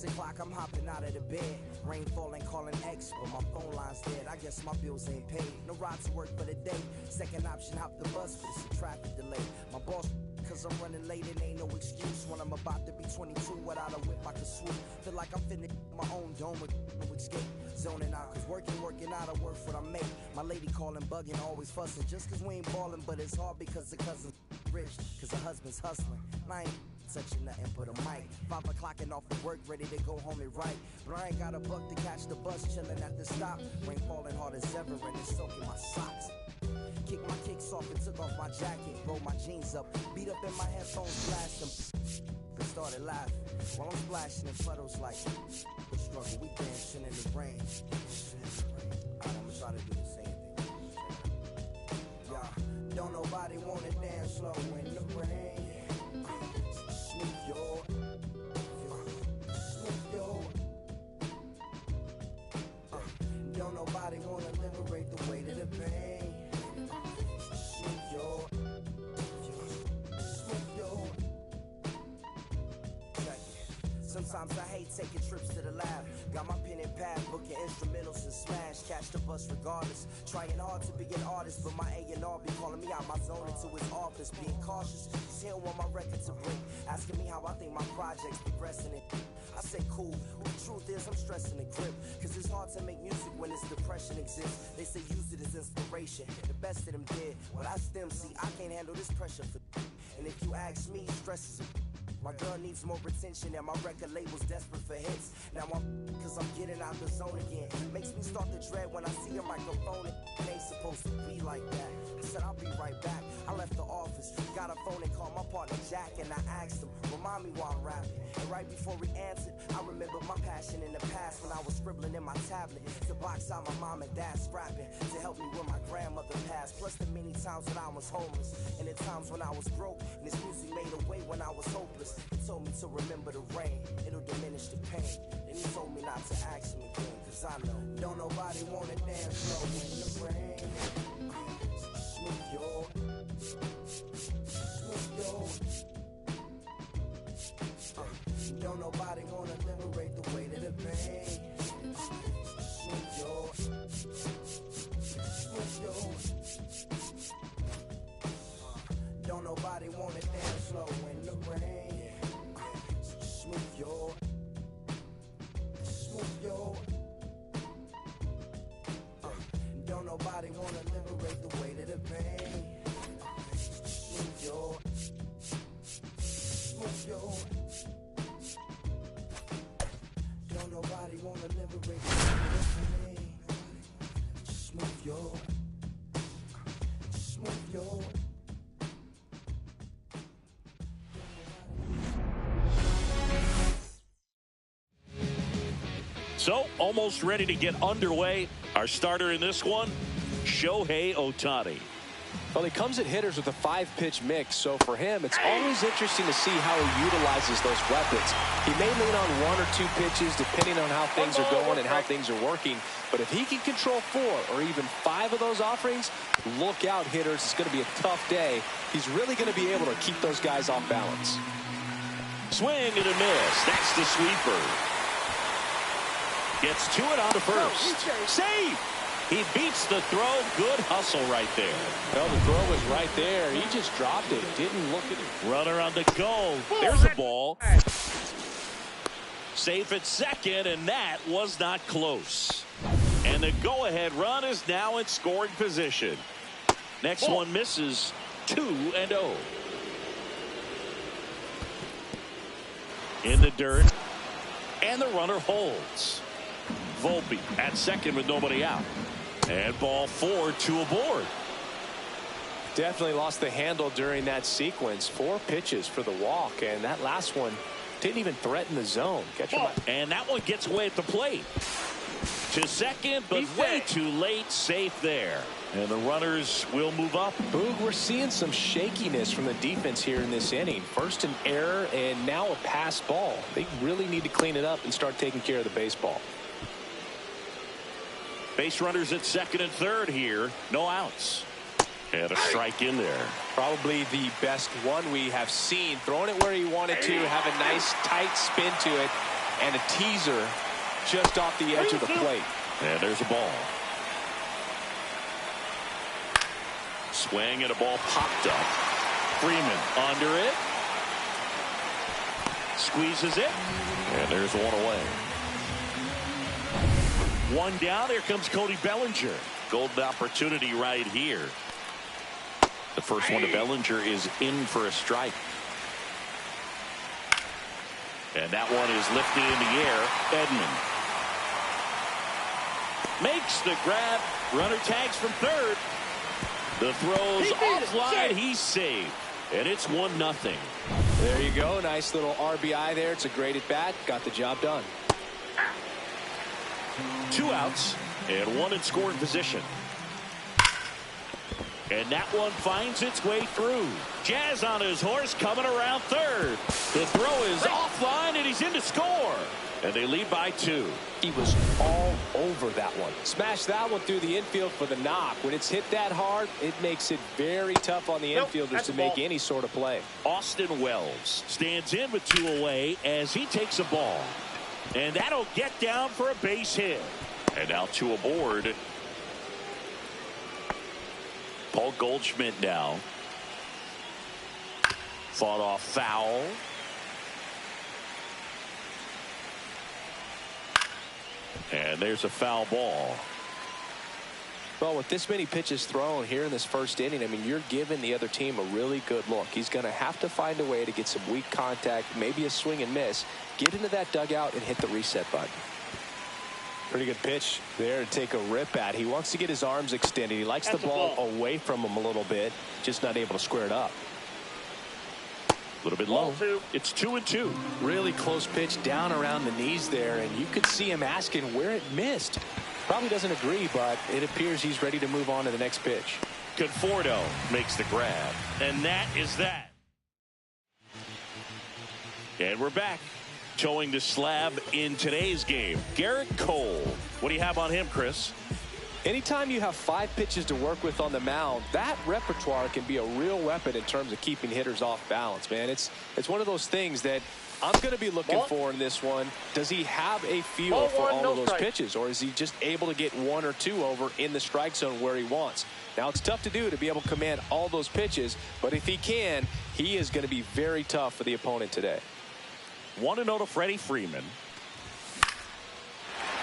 o'clock, I'm hopping out of the bed. Rain falling, calling X, but my phone line's dead. I guess my bills ain't paid. No ride to work for the day. Second option, hop the bus, but it's a traffic delay. My boss, cause I'm running late and ain't no excuse. When I'm about to be 22, without a whip I can swoop. Feel like I'm finna my own dome with no escape. Zoning out, cause working out, I work what I make. My lady calling, bugging, always fussing. Just cause we ain't ballin', but it's hard because the cousin's rich. Cause the husband's hustling. And I ain't touching nothing but a mic. 5 o'clock and off of work, ready to go home and write. But I ain't got a buck to catch the bus, chillin' at the stop. Rain falling hard as ever and it's soaking my socks. Kicked my kicks off and took off my jacket. Rolled my jeans up, beat up in my headphones, blast them. And started laughing while I'm splashing in puddles like the struggle. We dancing in the rain. Alright, I'ma try to do the same thing. Yeah, don't nobody wanna dance slow in the rain. Smooth your, don't nobody wanna liberate the weight of the pain. Smooth your, sometimes I hate taking trips to the lab. Got my pen and pad, booking instrumentals and smash. Catch the bus regardless. Trying hard to be an artist, but my A&R be calling me out my zone into his office. Being cautious, cause he don't want my record to break. Asking me how I think my project's progressing it. I say cool, but the truth is I'm stressing the grip. Cause it's hard to make music when this depression exists. They say use it as inspiration. The best of them did. Well, I stem, see, I can't handle this pressure for. And if you ask me, stress is a. My girl needs more attention and my record label's desperate for hits. Now I'm cause I'm getting out the zone again. Makes me start to dread when I see a microphone. It ain't supposed to be like that. I said I'll be right back. I left the office, got a phone and called my partner Jack and I asked him, remind me while I'm rapping. And right before he answered, I remembered my passion in the past when I was scribbling in my tablet to box out my mom and dad scrapping to help me when my grandmother passed. Plus the many times when I was homeless and the times when I was broke and this music made a way when I was hopeless. He told me to remember the rain, it'll diminish the pain. And he told me not to ask him again, cause I know don't nobody wanna dance slow in the rain. Smooth your, don't nobody wanna liberate the weight of the pain. Smooth your, don't nobody wanna dance slow in the rain. Smooth your, don't nobody wanna liberate the weight of the pain. Smooth your, don't nobody wanna liberate the weight of the pain. Smooth your, So, almost ready to get underway. Our starter in this one, Shohei Ohtani. Well, he comes at hitters with a 5-pitch mix, so for him, it's always interesting to see how he utilizes those weapons. He may lean on 1 or 2 pitches, depending on how things are going and how things are working. But if he can control 4 or even 5 of those offerings, look out, hitters. It's going to be a tough day. He's really going to be able to keep those guys off balance. Swing and a miss. That's the sweeper. Gets to it on to first. Save! He beats the throw. Good hustle right there. Well, the throw was right there. He just dropped it. Didn't look at it. Runner on the go. There's a ball. Safe at second, and that was not close. And the go-ahead run is now in scoring position. Next one misses. 2-0. In the dirt. And the runner holds. Volpe at second with nobody out. And ball 4, 2 aboard. Definitely lost the handle during that sequence. 4 pitches for the walk, and that last one didn't even threaten the zone. And that one gets away at the plate. To second, but way too late. Safe there. And the runners will move up. Boog, we're seeing some shakiness from the defense here in this inning. First an error, and now a pass ball. They really need to clean it up and start taking care of the baseball. Base runners at second and third here. No outs. And a strike in there. Probably the best one we have seen. Throwing it where he wanted to. Have a nice tight spin to it. and a teaser just off the edge of the plate. And there's a ball. Swing and a ball popped up. Freeman under it. Squeezes it. And there's one away. One down. Here comes Cody Bellinger. Golden opportunity right here. The first one to Bellinger is in for a strike. And that one is lifted in the air. Edman makes the grab. Runner tags from third. The throw's offline. He's saved. And it's 1-0. There you go. Nice little RBI there. It's a great at bat. Got the job done. 2 outs and 1 in scoring position. And that one finds its way through. Jazz on his horse coming around third. The throw is offline and he's in to score. And they lead by 2. He was all over that one. Smashed that one through the infield for the knock. When it's hit that hard, it makes it very tough on the infielders to make any sort of play. Austin Wells stands in with 2 away as he takes a ball. And that'll get down for a base hit. And now 2 aboard. Paul Goldschmidt now. Fought off foul. And there's a foul ball. Well, with this many pitches thrown here in this first inning, I mean, you're giving the other team a really good look. He's going to have to find a way to get some weak contact, maybe a swing and miss, get into that dugout and hit the reset button. Pretty good pitch there to take a rip at. He wants to get his arms extended. He likes the ball away from him a little bit, just not able to square it up. A little bit low. It's 2-2. Really close pitch down around the knees there, and you could see him asking where it missed. Probably doesn't agree, but it appears he's ready to move on to the next pitch. Conforto makes the grab, and that is that. And we're back. Towing the slab in today's game, Garrett Cole. What do you have on him, Chris? Anytime you have 5 pitches to work with on the mound, that repertoire can be a real weapon in terms of keeping hitters off balance, man. It's one of those things that I'm going to be looking for in this one. Does he have a feel for all of those pitches, or is he just able to get 1 or 2 over in the strike zone where he wants? Now, it's tough to do to be able to command all those pitches, but if he can, he is going to be very tough for the opponent today. 1-0 to Freddie Freeman.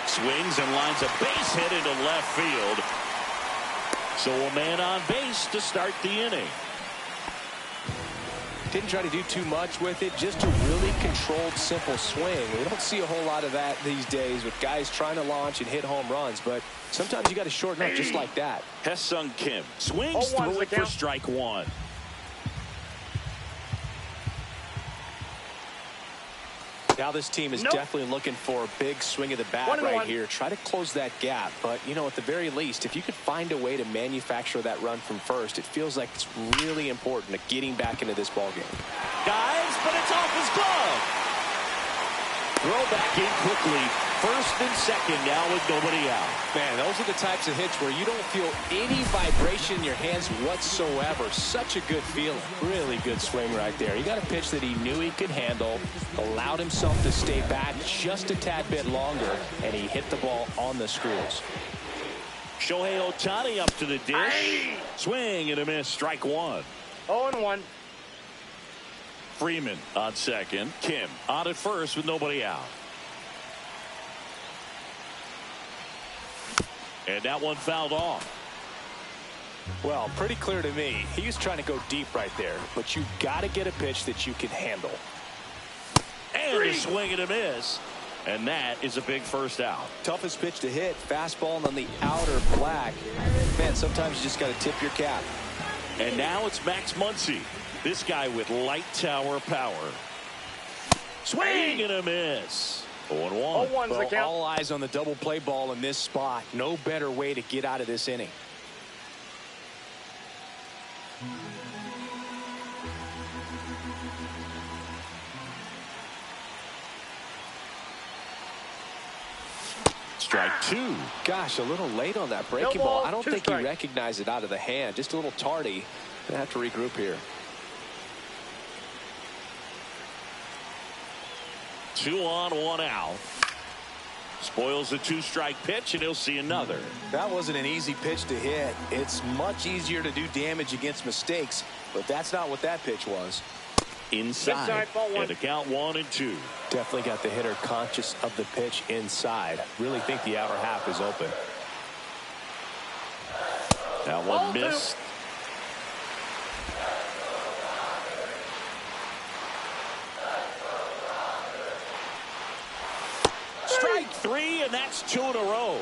Swings and lines a base hit into left field. So a man on base to start the inning. Didn't try to do too much with it, just a really controlled, simple swing. We don't see a whole lot of that these days with guys trying to launch and hit home runs, but sometimes you got to shorten up just like that. Ha-Seong Kim swings through it for strike 1. Now this team is definitely looking for a big swing of the bat right here. Try to close that gap. But, you know, at the very least, if you could find a way to manufacture that run from first, it feels like it's really important to getting back into this ballgame. Dives, but it's off his glove. Throw back in quickly. First and second now with nobody out. Man, those are the types of hits where you don't feel any vibration in your hands whatsoever. Such a good feeling. Really good swing right there. He got a pitch that he knew he could handle, allowed himself to stay back just a tad bit longer, and he hit the ball on the screws. Shohei Ohtani up to the dish. Swing and a miss. Strike 1. 0-1. Freeman on second. Kim on at first with nobody out. And that one fouled off. Well, pretty clear to me. He was trying to go deep right there, but you got to get a pitch that you can handle. And a swing and a miss. And that is a big first out. Toughest pitch to hit. Fastball on the outer black. Man, sometimes you just got to tip your cap. And now it's Max Muncy. This guy with light tower power. Swing and a miss. 0-1. Well, all eyes on the double play ball in this spot. No better way to get out of this inning. Strike 2. Gosh, a little late on that breaking ball. I don't think he recognized it out of the hand. Just a little tardy. Gonna have to regroup here. 2 on, 1 out. Spoils the 2-strike pitch, and he'll see another. That wasn't an easy pitch to hit. It's much easier to do damage against mistakes, but that's not what that pitch was. Inside and the count 1-2. Definitely got the hitter conscious of the pitch inside. Really think the outer half is open. That one missed. Strike 3, and that's 2 in a row.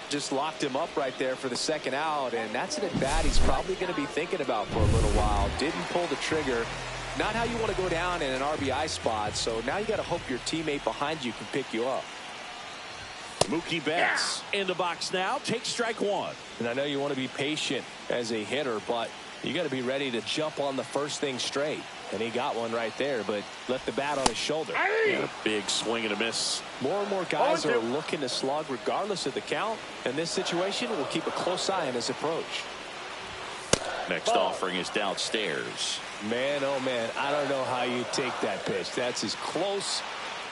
Just locked him up right there for the second out, and that's an at-bat he's probably going to be thinking about for a little while. Didn't pull the trigger. Not how you want to go down in an RBI spot, so now you got to hope your teammate behind you can pick you up. Mookie Betts in the box now. Takes strike 1. And I know you want to be patient as a hitter, but you got to be ready to jump on the first thing straight. And he got one right there, but left the bat on his shoulder. And a big swing and a miss. More and more guys are looking to slug regardless of the count. In this situation, we'll keep a close eye on his approach. Next offering is downstairs. Man, oh man, I don't know how you take that pitch. That's as close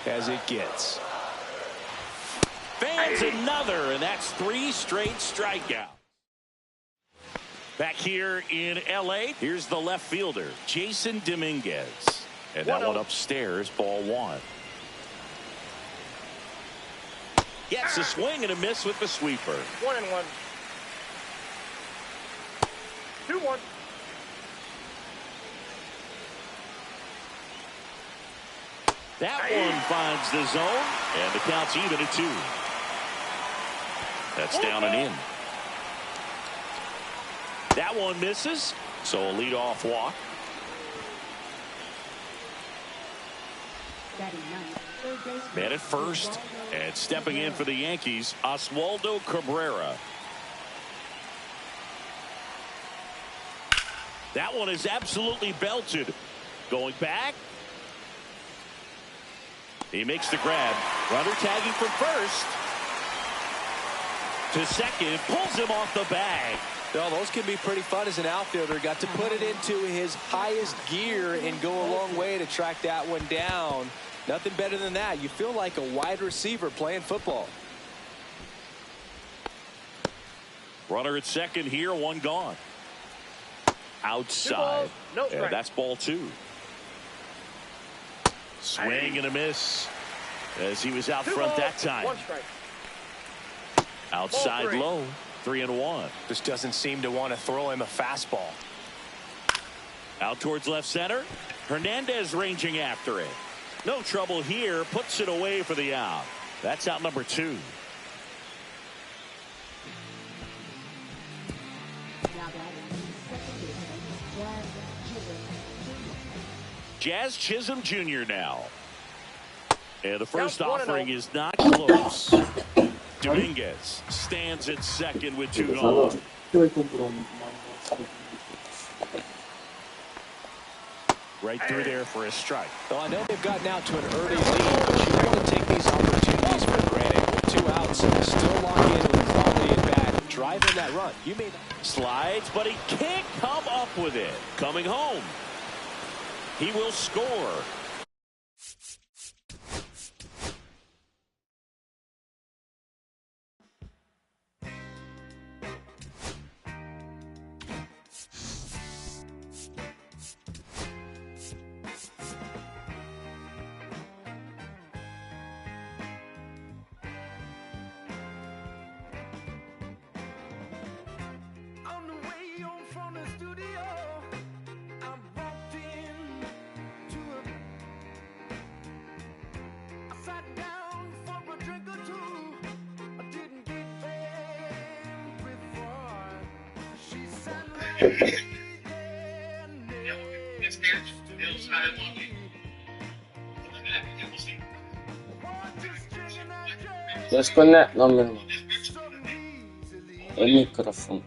as it gets. Fans another, and that's 3 straight strikeouts. Back here in L.A., here's the left fielder, Jason Dominguez. And that one upstairs, ball 1. Gets a swing and a miss with the sweeper. 1-1. 2-1. That one finds the zone, and the count's even at 2. That's down and in. That one misses, so a leadoff walk. Man at first, and stepping in for the Yankees, Oswaldo Cabrera. That one is absolutely belted. Going back. He makes the grab. Runner tagging from first to second. Pulls him off the bag. Well, those can be pretty fun as an outfielder. Got to put it into his highest gear and go a long way to track that one down. Nothing better than that. You feel like a wide receiver playing football. Runner at second here, 1 gone. Outside. And that's ball 2. Swing and a miss as he was out front that time. 1 strike. Outside low. 3-1. Just doesn't seem to want to throw him a fastball. Out towards left center. Hernandez ranging after it. No trouble here. Puts it away for the out. That's out number 2. Jazz Chisholm Jr. now. And the first offering is not close. Dominguez stands at second with 2 gone. Right through there for a strike. Well, I know they've gotten out to an early lead, but you want to take these opportunities for granted. With 2 outs, still lock in with a quality at bat. Driving that run. You may not. Slides, but he can't come up with it. Coming home. He will score. Disconnect number il microfono.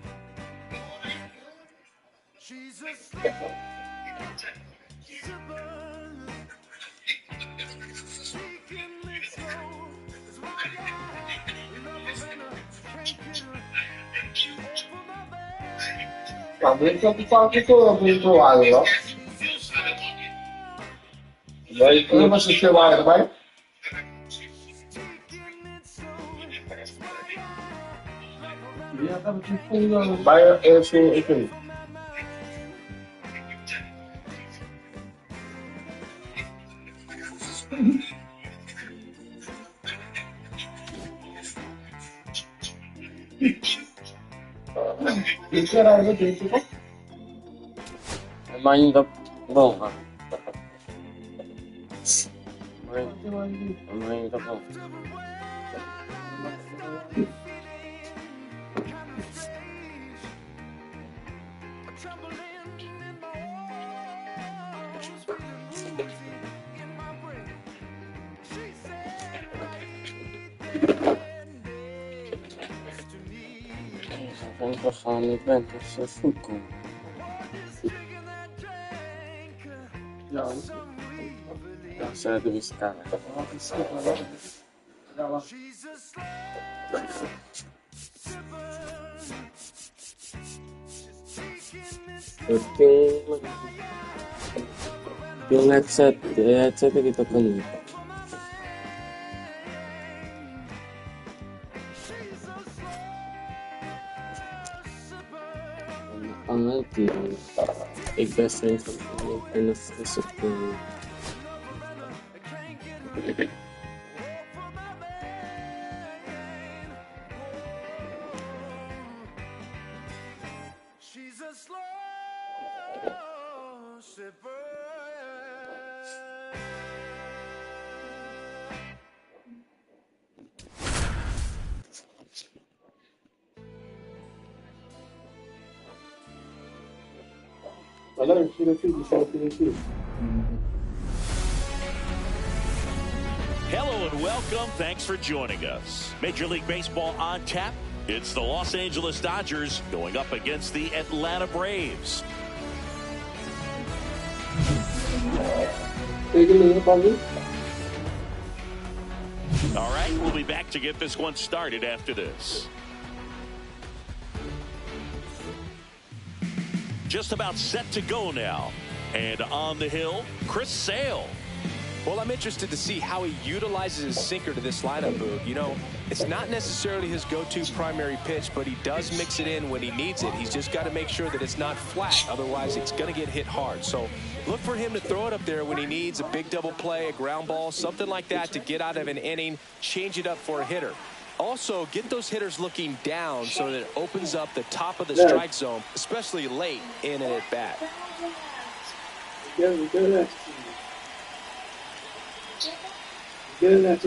Ma perché ti fa anche tu virtuale, no? Vai assistir lá, vai? Vai, enfim. Mà ainda bom, mas ainda bom. Vamos passar no evento, se ficou. Sério, do cara. Eu tenho um headset aqui tocando. एक best friend and Hello and welcome. Thanks for joining us. Major League Baseball on tap. It's the Los Angeles Dodgers going up against the Atlanta Braves. All right, we'll be back to get this one started after this. Just about set to go now. And on the hill, Chris Sale. Well, I'm interested to see how he utilizes his sinker to this lineup, Boog. You know, it's not necessarily his go-to primary pitch, but he does mix it in when he needs it. He's just got to make sure that it's not flat. Otherwise, it's going to get hit hard. So look for him to throw it up there when he needs a big double play, a ground ball, something like that to get out of an inning, change it up for a hitter. Also, get those hitters looking down so that it opens up the top of the strike zone, especially late in an at-bat.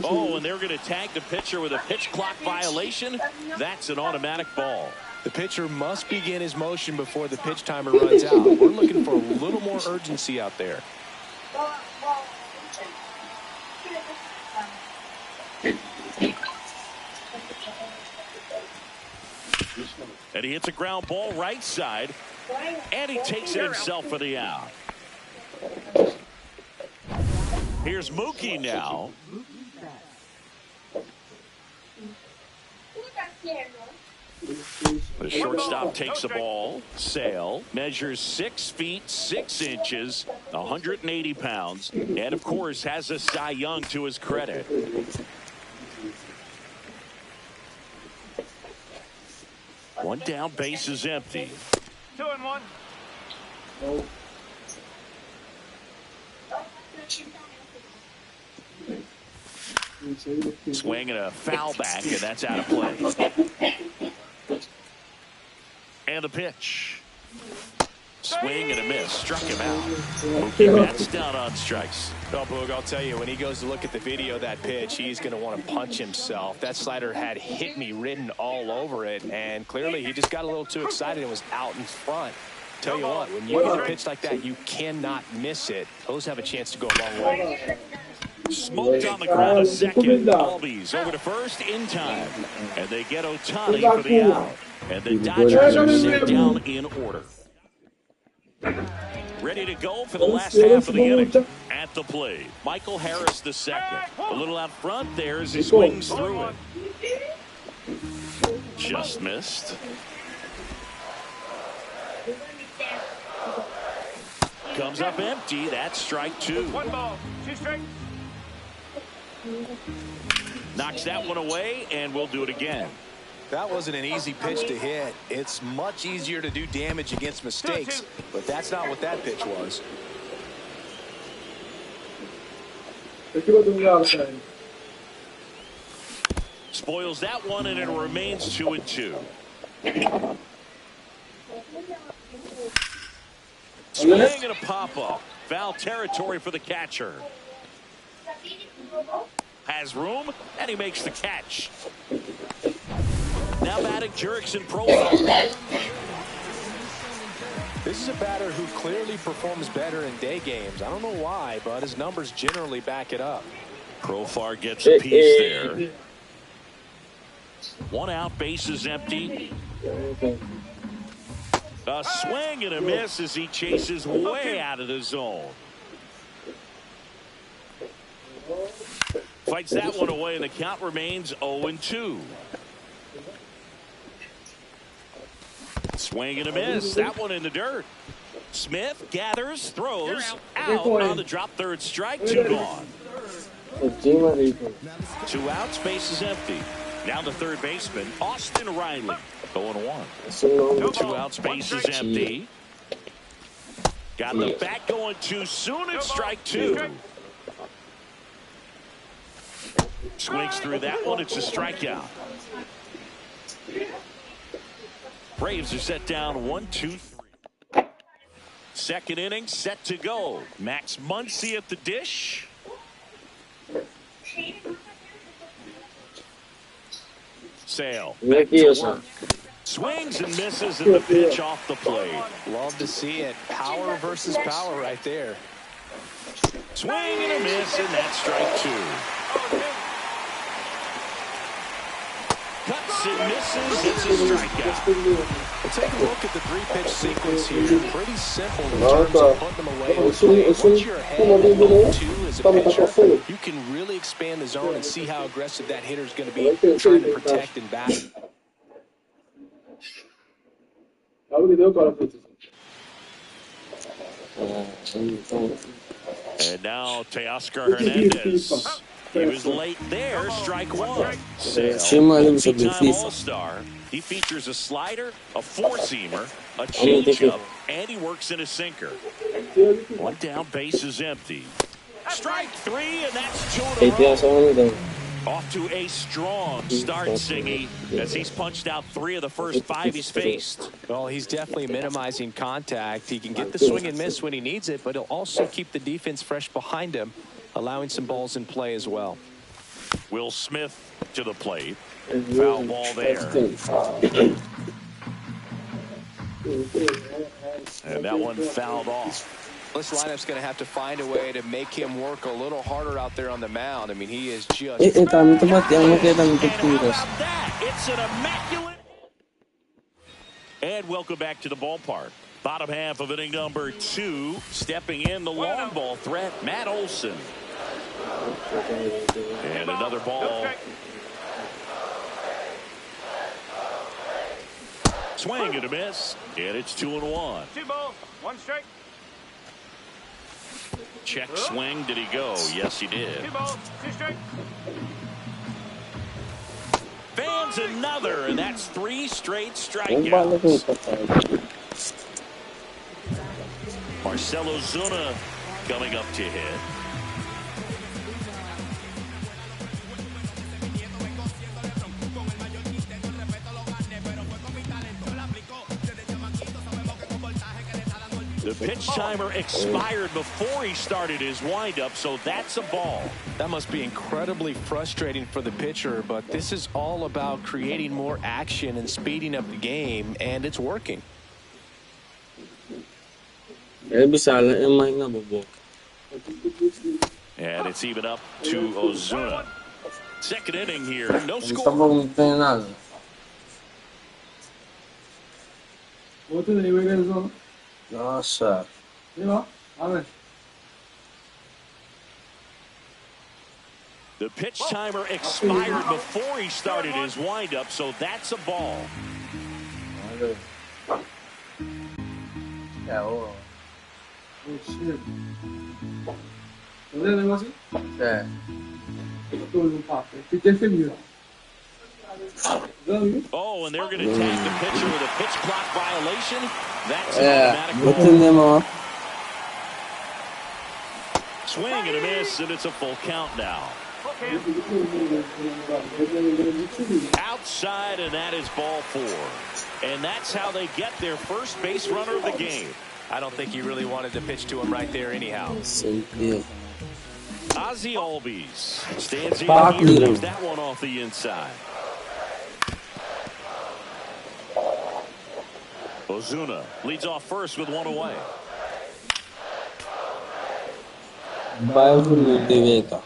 Oh, and they're going to tag the pitcher with a pitch clock violation. That's an automatic ball. The pitcher must begin his motion before the pitch timer runs out. We're looking for a little more urgency out there. And he hits a ground ball right side, and he takes it himself for the out. Here's Mookie now. The shortstop takes the ball. Sale measures 6 feet 6 inches, 180 pounds, and of course has a Cy Young to his credit. One down, base is empty. 2-1. Swing and a foul back, and that's out of play. And the pitch. Swing and a miss. Struck him out. Mookie bats down on strikes. Well, Boog, I'll tell you, when he goes to look at the video of that pitch, he's going to want to punch himself. That slider had "hit me" written all over it, and clearly he just got a little too excited and was out in front. Tell you what, when you get a pitch like that, you cannot miss it. Those have a chance to go a long way. Smoked on the ground a second. Albies over to first in time. And they get Ohtani for the out. And the Dodgers are set down in order. Ready to go for the last half of the inning. At the plate, Michael Harris the second. A little out front there as he swings through it. Just missed. Comes up empty. That's strike two. One ball, 2 strikes. Knocks that one away, and we'll do it again. That wasn't an easy pitch to hit. It's much easier to do damage against mistakes, but that's not what that pitch was. Spoils that one, and it remains 2-2. Swing and a pop-up. Foul territory for the catcher. Has room, and he makes the catch. Now batting Jurickson Profar. This is a batter who clearly performs better in day games. I don't know why, but his numbers generally back it up. Profar gets a piece there. 1 out, bases empty. A swing and a miss as he chases way out of the zone. Fights that one away, and the count remains 0-2. Swing and a miss. That one in the dirt. Smith gathers, throws, out on the drop, third strike, 2 gone. 2 outs, bases empty. Now the third baseman, Austin Riley, 0-1. 2 outs, bases empty. Got the bat going too soon, it's strike 2. Swings through that one, it's a strikeout. Braves are set down 1-2-3. Second inning set to go. Max Muncy at the dish. Sale. Swings and misses in the pitch off the plate. Love to see it. Power versus power right there. Swing and a miss, and that's strike 2. Cuts and misses. It's a strikeout. Well, take a look at the 3-pitch sequence here. Pretty simple in terms of putting them away. Once you're ahead 0-2 as a pitcher, you can really expand the zone and see how aggressive that hitter is going to be trying to protect and bat. And now Teoscar Hernandez. He was late there, strike 1. Two-time All-Star. He features a slider, a 4-seamer, a changeup, and he works in a sinker. 1 down, bases empty. Strike 3, and that's 2 in a row. Off to a strong start, Siggy, as he's punched out 3 of the first 5 he's faced. Well, he's definitely minimizing contact. He can get the swing and miss when he needs it, but he'll also keep the defense fresh behind him, allowing some balls in play as well. Will Smith to the plate. Foul ball there. And that one fouled off. This lineup's going to have to find a way to make him work a little harder out there on the mound. I mean, he is just... And how about that? It's an immaculate... And welcome back to the ballpark. Bottom half of inning number 2. Stepping in the long ball threat, Matt Olson. And another ball. Swing and a miss. And it's 2-1. 2 balls, 1 strike. Check swing. Did he go? Yes, he did. 2 balls, 2 strikes. Fans another, and that's 3 straight strikeouts. Marcelo Zuna coming up to hit. The pitch timer expired before he started his windup, so that's a ball. That must be incredibly frustrating for the pitcher, but this is all about creating more action and speeding up the game, and it's working. And it's even up to Ozuna. Second inning here, no score. Nossa. The pitch timer expired before he started his windup, so that's a ball. Oh, shit. Não é negócio? É. Tô no papo. Fiquei feliz. Oh, and they're going to tag the pitcher with a pitch clock violation. That's an É. automatic Botando ball. na mão. Swing and a miss, and it's a full count now. Outside, and that is ball 4. And that's how they get their first base runner of the game. I don't think he really wanted to pitch to him right there anyhow. Sempre. Ozzie Albies stands in Fuck here, you. leaves that one off the inside. Ozuna leads off first with one away. Vai evoluir, TV, tá?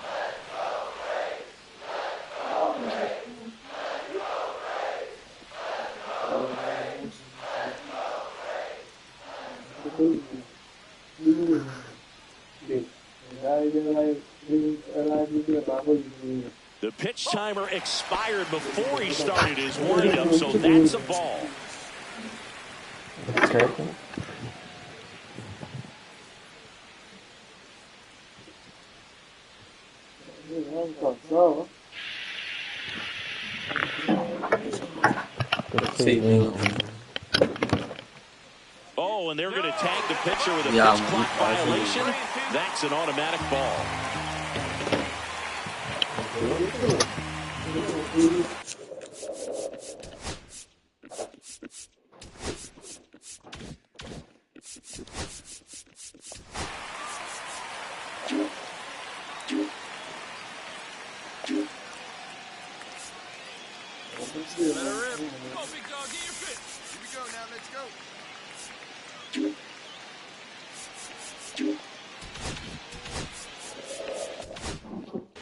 The pitch timer expired before he started his windup, so that's a ball. Certo. Sim. Oh, and they're going to tag the pitcher with a Yeah, pitch clock violation. That's an automatic ball.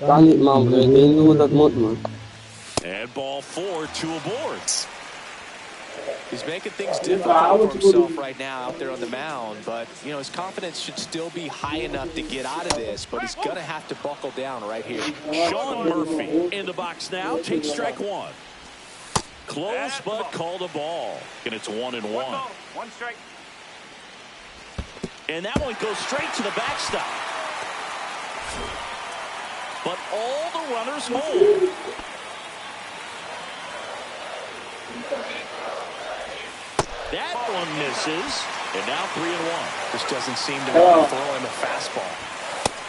Dali, mam, bem dat mot, man. And ball 4, 2 aboard. He's making things difficult for himself right now out there on the mound, but, you know, his confidence should still be high enough to get out of this, but he's going to have to buckle down right here. Sean Murphy in the box now. Takes strike 1. Close, but called a ball. And it's 1-1. One strike. And that one goes straight to the backstop. But all the runners hold. That one misses. And now 3-1. This doesn't seem to want to throw him a fastball.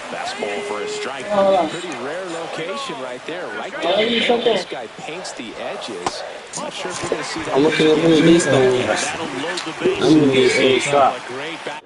Fastball for a strike. Pretty rare location right there. Right down the middle. This guy paints the edges. Not sure if we're going to see that. I'm looking at the base That'll load the I'm gonna be bases. a shot. A great bat.